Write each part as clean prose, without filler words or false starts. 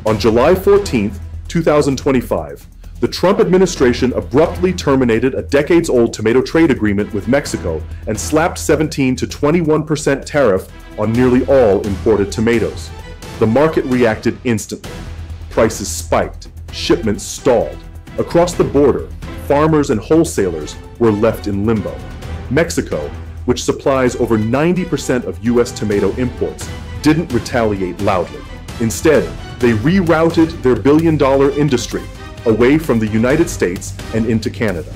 On July 14, 2025, the Trump administration abruptly terminated a decades-old tomato trade agreement with Mexico and slapped 17 to 21% tariff on nearly all imported tomatoes. The market reacted instantly. Prices spiked, shipments stalled. Across the border, farmers and wholesalers were left in limbo. Mexico, which supplies over 90% of U.S. tomato imports, didn't retaliate loudly. Instead, they rerouted their billion-dollar industry away from the United States and into Canada.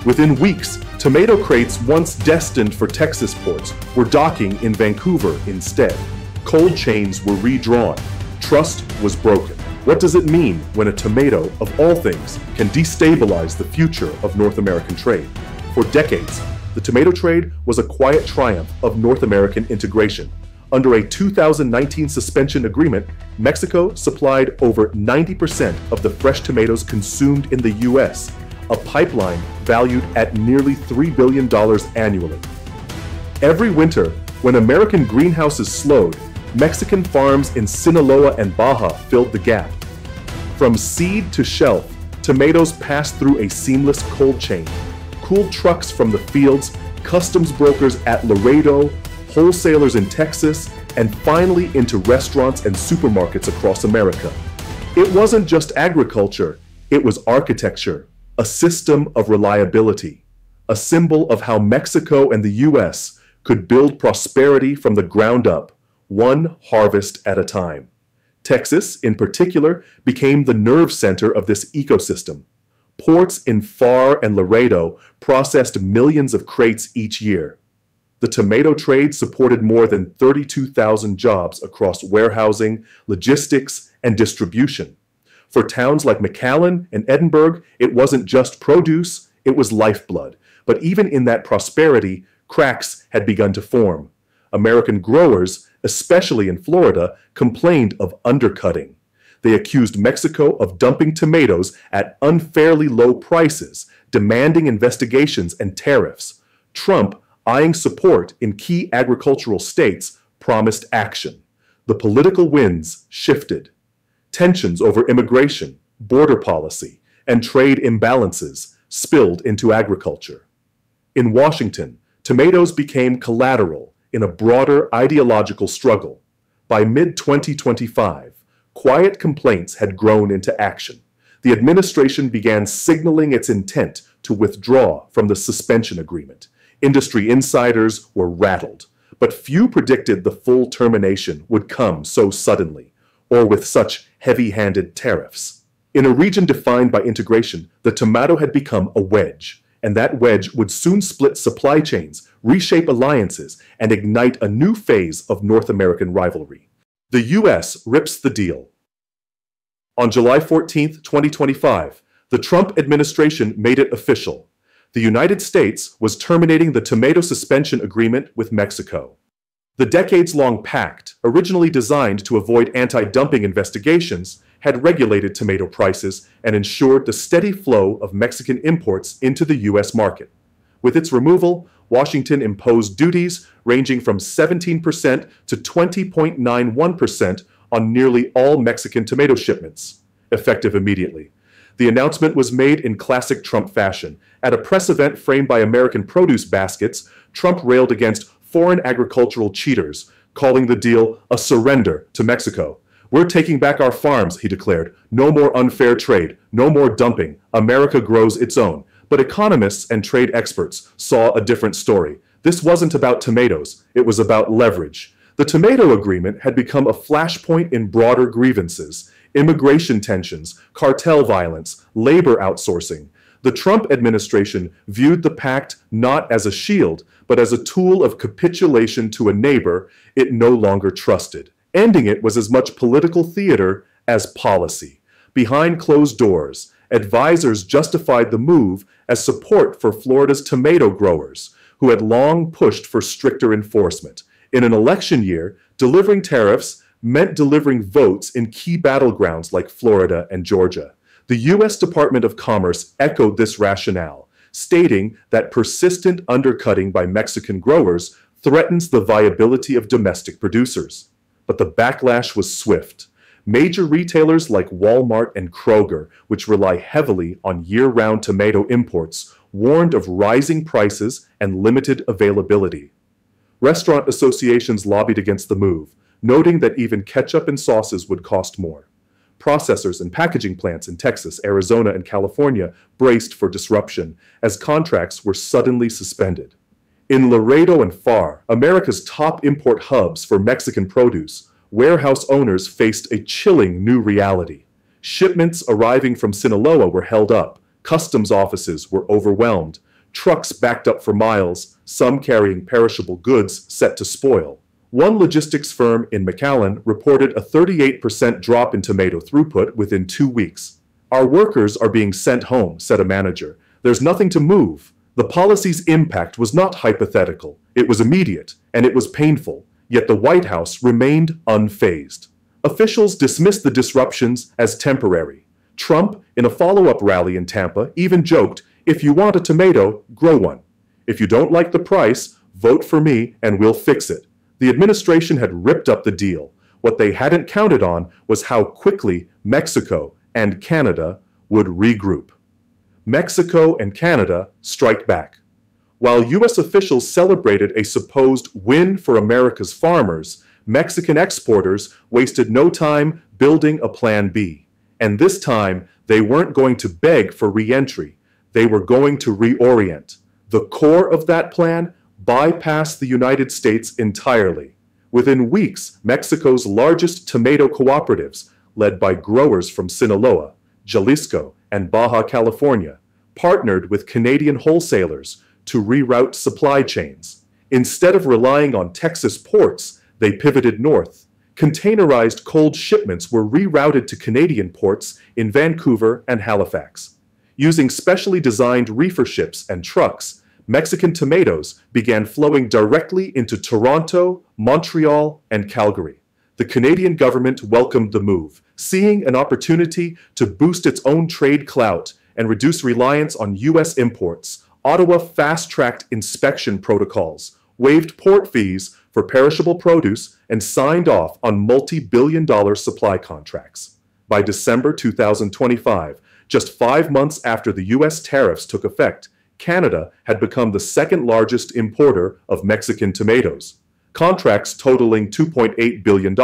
Within weeks, tomato crates once destined for Texas ports were docking in Vancouver instead. Cold chains were redrawn. Trust was broken. What does it mean when a tomato, of all things, can destabilize the future of North American trade? For decades, the tomato trade was a quiet triumph of North American integration. Under a 2019 suspension agreement, Mexico supplied over 90% of the fresh tomatoes consumed in the U.S., a pipeline valued at nearly $3 billion annually. Every winter, when American greenhouses slowed, Mexican farms in Sinaloa and Baja filled the gap. From seed to shelf, tomatoes passed through a seamless cold chain. Cooled trucks from the fields, customs brokers at Laredo, wholesalers in Texas, and finally into restaurants and supermarkets across America. It wasn't just agriculture, it was architecture, a system of reliability, a symbol of how Mexico and the U.S. could build prosperity from the ground up, one harvest at a time. Texas, in particular, became the nerve center of this ecosystem. Ports in Pharr and Laredo processed millions of crates each year. The tomato trade supported more than 32,000 jobs across warehousing, logistics, and distribution. For towns like McAllen and Edinburgh, it wasn't just produce, it was lifeblood. But even in that prosperity, cracks had begun to form. American growers, especially in Florida, complained of undercutting. They accused Mexico of dumping tomatoes at unfairly low prices, demanding investigations and tariffs. Trump, eyeing support in key agricultural states, promised action. The political winds shifted. Tensions over immigration, border policy, and trade imbalances spilled into agriculture. In Washington, tomatoes became collateral in a broader ideological struggle. By mid-2025, quiet complaints had grown into action. The administration began signaling its intent to withdraw from the suspension agreement. Industry insiders were rattled, but few predicted the full termination would come so suddenly, or with such heavy-handed tariffs. In a region defined by integration, the tomato had become a wedge, and that wedge would soon split supply chains, reshape alliances, and ignite a new phase of North American rivalry. The U.S. rips the deal. On July 14, 2025, the Trump administration made it official. The United States was terminating the tomato suspension agreement with Mexico. The decades-long pact, originally designed to avoid anti-dumping investigations, had regulated tomato prices and ensured the steady flow of Mexican imports into the U.S. market. With its removal, Washington imposed duties ranging from 17% to 20.91% on nearly all Mexican tomato shipments, effective immediately. The announcement was made in classic Trump fashion. At a press event framed by American produce baskets, Trump railed against foreign agricultural cheaters, calling the deal a surrender to Mexico. "We're taking back our farms," he declared. "No more unfair trade, no more dumping. America grows its own." But economists and trade experts saw a different story. This wasn't about tomatoes, it was about leverage. The tomato agreement had become a flashpoint in broader grievances: immigration tensions, cartel violence, labor outsourcing. The Trump administration viewed the pact not as a shield, but as a tool of capitulation to a neighbor it no longer trusted. Ending it was as much political theater as policy. Behind closed doors, advisors justified the move as support for Florida's tomato growers, who had long pushed for stricter enforcement. In an election year, delivering tariffs meant delivering votes in key battlegrounds like Florida and Georgia. The U.S. Department of Commerce echoed this rationale, stating that persistent undercutting by Mexican growers threatens the viability of domestic producers. But the backlash was swift. Major retailers like Walmart and Kroger, which rely heavily on year-round tomato imports, warned of rising prices and limited availability. Restaurant associations lobbied against the move, noting that even ketchup and sauces would cost more. Processors and packaging plants in Texas, Arizona, and California braced for disruption as contracts were suddenly suspended. In Laredo and Pharr, America's top import hubs for Mexican produce, warehouse owners faced a chilling new reality. Shipments arriving from Sinaloa were held up, customs offices were overwhelmed, trucks backed up for miles, some carrying perishable goods set to spoil. One logistics firm in McAllen reported a 38% drop in tomato throughput within 2 weeks. "Our workers are being sent home," said a manager. "There's nothing to move." The policy's impact was not hypothetical. It was immediate, and it was painful, yet the White House remained unfazed. Officials dismissed the disruptions as temporary. Trump, in a follow-up rally in Tampa, even joked, "If you want a tomato, grow one. If you don't like the price, vote for me and we'll fix it." The administration had ripped up the deal. What they hadn't counted on was how quickly Mexico and Canada would regroup. Mexico and Canada strike back. While U.S. officials celebrated a supposed win for America's farmers, Mexican exporters wasted no time building a Plan B. And this time, they weren't going to beg for re-entry. They were going to reorient. The core of that plan bypassed the United States entirely. Within weeks, Mexico's largest tomato cooperatives, led by growers from Sinaloa, Jalisco, and Baja California, partnered with Canadian wholesalers to reroute supply chains. Instead of relying on Texas ports, they pivoted north. Containerized cold shipments were rerouted to Canadian ports in Vancouver and Halifax. Using specially designed reefer ships and trucks, Mexican tomatoes began flowing directly into Toronto, Montreal, and Calgary. The Canadian government welcomed the move, seeing an opportunity to boost its own trade clout and reduce reliance on U.S. imports. Ottawa fast-tracked inspection protocols, waived port fees for perishable produce, and signed off on multi-billion-dollar supply contracts. By December 2025, just 5 months after the U.S. tariffs took effect, Canada had become the second-largest importer of Mexican tomatoes. Contracts totaling $2.8 billion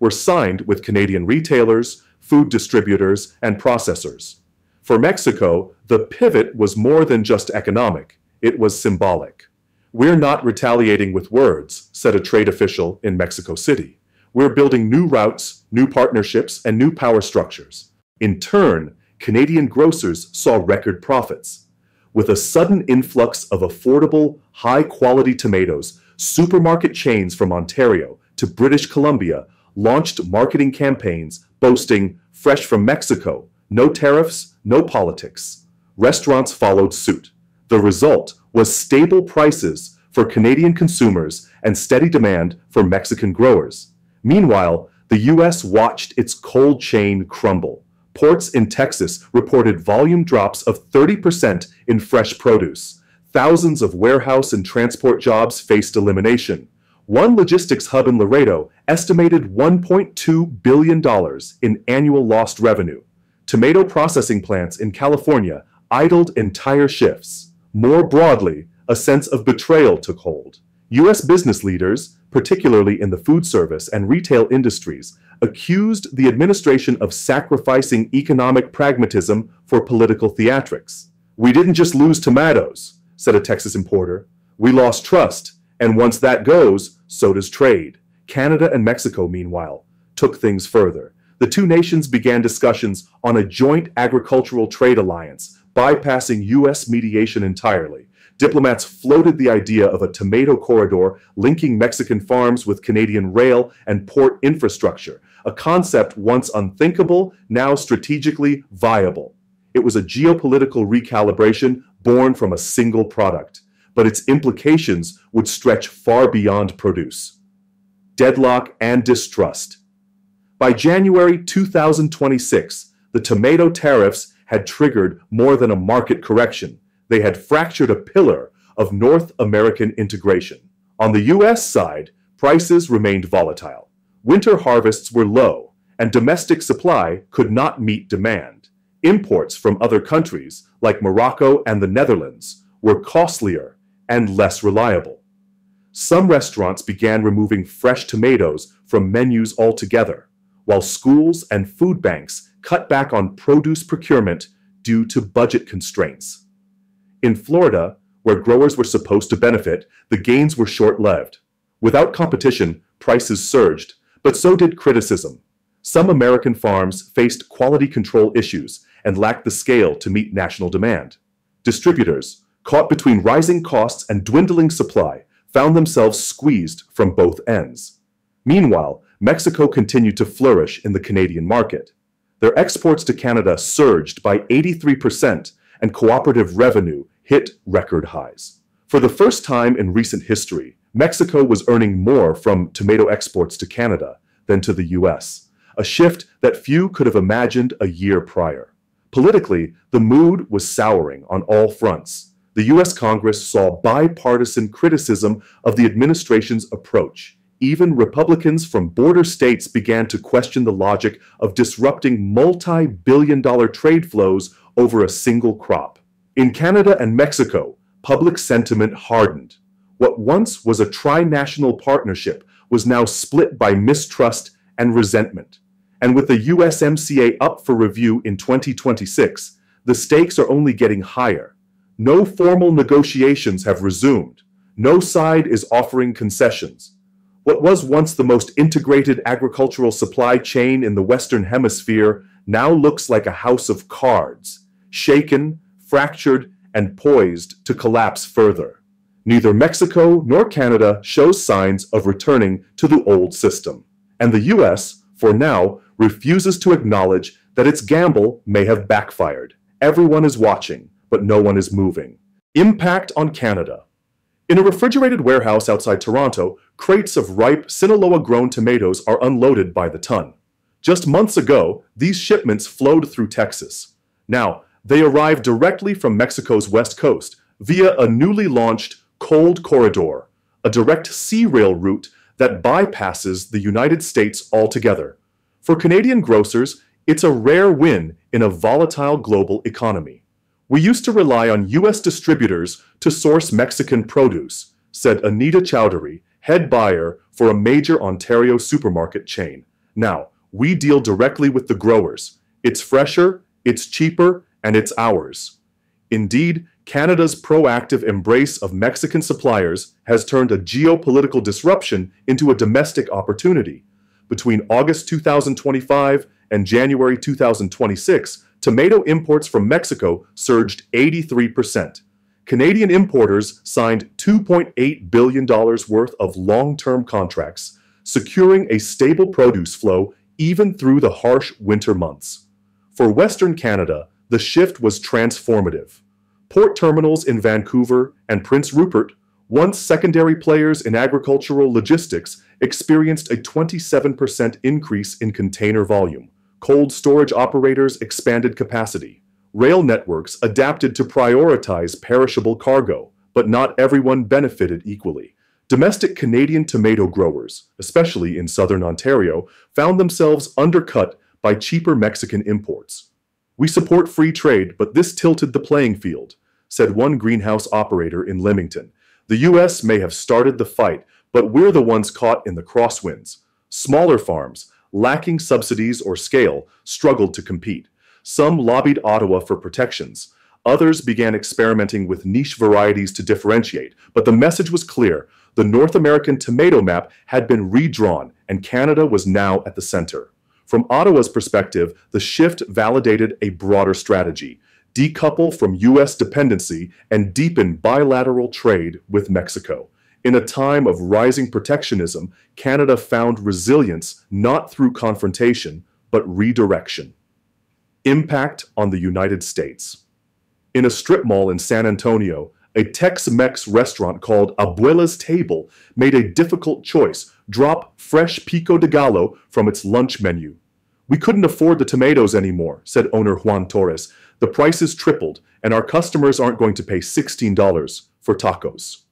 were signed with Canadian retailers, food distributors, and processors. For Mexico, the pivot was more than just economic. It was symbolic. "We're not retaliating with words," said a trade official in Mexico City. "We're building new routes, new partnerships, and new power structures." In turn, Canadian grocers saw record profits. With a sudden influx of affordable, high-quality tomatoes, supermarket chains from Ontario to British Columbia launched marketing campaigns boasting "Fresh from Mexico, no tariffs, no politics." Restaurants followed suit. The result was stable prices for Canadian consumers and steady demand for Mexican growers. Meanwhile, the U.S. watched its cold chain crumble. Ports in Texas reported volume drops of 30% in fresh produce. Thousands of warehouse and transport jobs faced elimination. One logistics hub in Laredo estimated $1.2 billion in annual lost revenue. Tomato processing plants in California idled entire shifts. More broadly, a sense of betrayal took hold. U.S. business leaders, particularly in the food service and retail industries, accused the administration of sacrificing economic pragmatism for political theatrics. "We didn't just lose tomatoes," said a Texas importer. "We lost trust, and once that goes, so does trade." Canada and Mexico, meanwhile, took things further. The two nations began discussions on a joint agricultural trade alliance, bypassing U.S. mediation entirely. Diplomats floated the idea of a tomato corridor linking Mexican farms with Canadian rail and port infrastructure, a concept once unthinkable, now strategically viable. It was a geopolitical recalibration born from a single product, but its implications would stretch far beyond produce. Deadlock and distrust. By January 2026, the tomato tariffs had triggered more than a market correction. They had fractured a pillar of North American integration. On the U.S. side, prices remained volatile. Winter harvests were low, and domestic supply could not meet demand. Imports from other countries, like Morocco and the Netherlands, were costlier and less reliable. Some restaurants began removing fresh tomatoes from menus altogether, while schools and food banks cut back on produce procurement due to budget constraints. In Florida, where growers were supposed to benefit, the gains were short-lived. Without competition, prices surged, but so did criticism. Some American farms faced quality control issues and lacked the scale to meet national demand. Distributors, caught between rising costs and dwindling supply, found themselves squeezed from both ends. Meanwhile, Mexico continued to flourish in the Canadian market. Their exports to Canada surged by 83%, and cooperative revenue hit record highs. For the first time in recent history, Mexico was earning more from tomato exports to Canada than to the US, a shift that few could have imagined a year prior. Politically, the mood was souring on all fronts. The US Congress saw bipartisan criticism of the administration's approach. Even Republicans from border states began to question the logic of disrupting multi-billion-dollar trade flows over a single crop. In Canada and Mexico, public sentiment hardened. What once was a tri-national partnership was now split by mistrust and resentment. And with the USMCA up for review in 2026, the stakes are only getting higher. No formal negotiations have resumed. No side is offering concessions. What was once the most integrated agricultural supply chain in the Western Hemisphere now looks like a house of cards, shaken, fractured, and poised to collapse further. Neither Mexico nor Canada shows signs of returning to the old system. And the US, for now, refuses to acknowledge that its gamble may have backfired. Everyone is watching, but no one is moving. Impact on Canada. In a refrigerated warehouse outside Toronto, crates of ripe Sinaloa-grown tomatoes are unloaded by the ton. Just months ago, these shipments flowed through Texas. Now, they arrive directly from Mexico's west coast via a newly launched cold corridor, a direct sea rail route that bypasses the United States altogether. For Canadian grocers, it's a rare win in a volatile global economy. We used to rely on U.S. distributors to source Mexican produce, said Anita Chowdhury, head buyer for a major Ontario supermarket chain. Now, we deal directly with the growers. It's fresher, it's cheaper, and it's ours. Indeed, Canada's proactive embrace of Mexican suppliers has turned a geopolitical disruption into a domestic opportunity. Between August 2025 and January 2026, tomato imports from Mexico surged 83%. Canadian importers signed $2.8 billion worth of long-term contracts, securing a stable produce flow even through the harsh winter months. For Western Canada, the shift was transformative. Port terminals in Vancouver and Prince Rupert, once secondary players in agricultural logistics, experienced a 27% increase in container volume. Cold storage operators expanded capacity. Rail networks adapted to prioritize perishable cargo, but not everyone benefited equally. Domestic Canadian tomato growers, especially in southern Ontario, found themselves undercut by cheaper Mexican imports. "We support free trade, but this tilted the playing field," said one greenhouse operator in Leamington. "The U.S. may have started the fight, but we're the ones caught in the crosswinds." Smaller farms, lacking subsidies or scale, struggled to compete. Some lobbied Ottawa for protections. Others began experimenting with niche varieties to differentiate, but the message was clear. The North American tomato map had been redrawn, and Canada was now at the center. From Ottawa's perspective, the shift validated a broader strategy: decouple from U.S. dependency and deepen bilateral trade with Mexico. In a time of rising protectionism, Canada found resilience not through confrontation, but redirection. Impact on the United States. In a strip mall in San Antonio, a Tex-Mex restaurant called Abuela's Table made a difficult choice: drop fresh pico de gallo from its lunch menu. "We couldn't afford the tomatoes anymore," said owner Juan Torres. "The prices tripled, and our customers aren't going to pay $16 for tacos."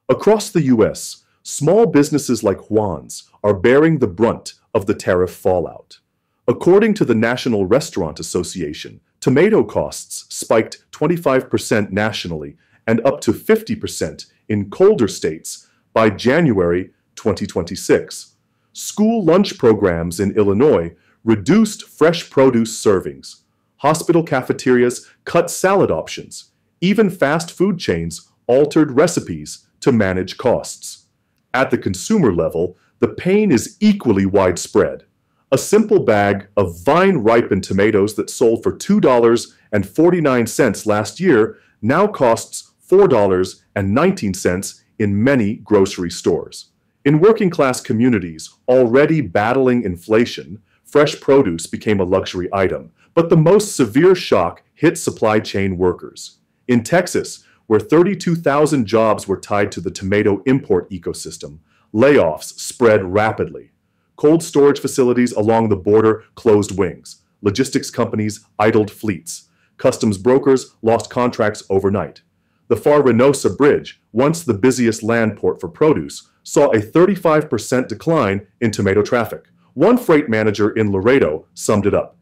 Across the U.S., small businesses like Juan's are bearing the brunt of the tariff fallout. According to the National Restaurant Association, tomato costs spiked 25% nationally and up to 50% in colder states by January 2026. School lunch programs in Illinois reduced fresh produce servings. Hospital cafeterias cut salad options. Even fast food chains altered recipes to manage costs. At the consumer level, the pain is equally widespread. A simple bag of vine-ripened tomatoes that sold for $2.49 last year now costs $4.19 in many grocery stores. In working-class communities already battling inflation, fresh produce became a luxury item, but the most severe shock hit supply chain workers. In Texas, where 32,000 jobs were tied to the tomato import ecosystem, layoffs spread rapidly. Cold storage facilities along the border closed wings. Logistics companies idled fleets. Customs brokers lost contracts overnight. The Far Reynosa Bridge, once the busiest land port for produce, saw a 35% decline in tomato traffic. One freight manager in Laredo summed it up.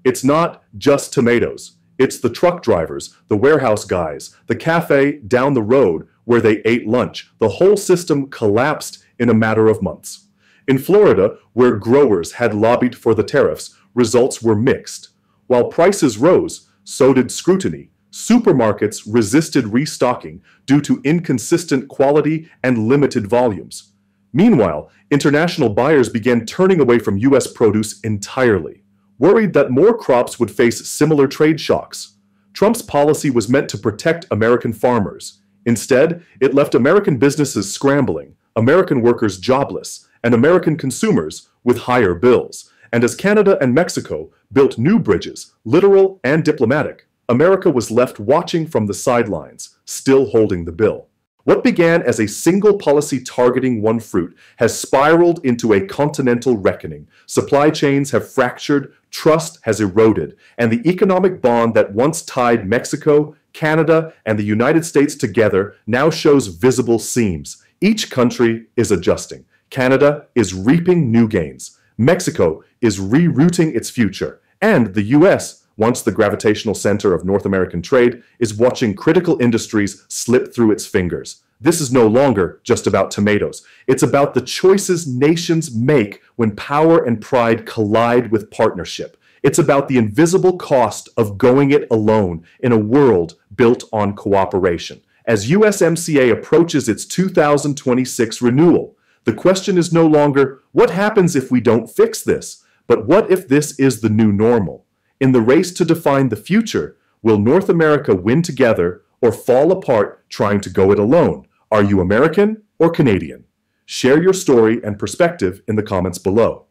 It's not just tomatoes. It's the truck drivers, the warehouse guys, the cafe down the road where they ate lunch. The whole system collapsed in a matter of months. In Florida, where growers had lobbied for the tariffs, results were mixed. While prices rose, so did scrutiny. Supermarkets resisted restocking due to inconsistent quality and limited volumes. Meanwhile, international buyers began turning away from U.S. produce entirely, worried that more crops would face similar trade shocks. Trump's policy was meant to protect American farmers. Instead, it left American businesses scrambling, American workers jobless, and American consumers with higher bills. And as Canada and Mexico built new bridges, literal and diplomatic, America was left watching from the sidelines, still holding the bill. What began as a single policy targeting one fruit has spiraled into a continental reckoning. Supply chains have fractured, trust has eroded, and the economic bond that once tied Mexico, Canada, and the United States together now shows visible seams. Each country is adjusting. Canada is reaping new gains. Mexico is rerouting its future. And the U.S., once the gravitational center of North American trade, is watching critical industries slip through its fingers. This is no longer just about tomatoes. It's about the choices nations make when power and pride collide with partnership. It's about the invisible cost of going it alone in a world built on cooperation. As USMCA approaches its 2026 renewal, the question is no longer, what happens if we don't fix this? But what if this is the new normal? In the race to define the future, will North America win together or fall apart trying to go it alone? Are you American or Canadian? Share your story and perspective in the comments below.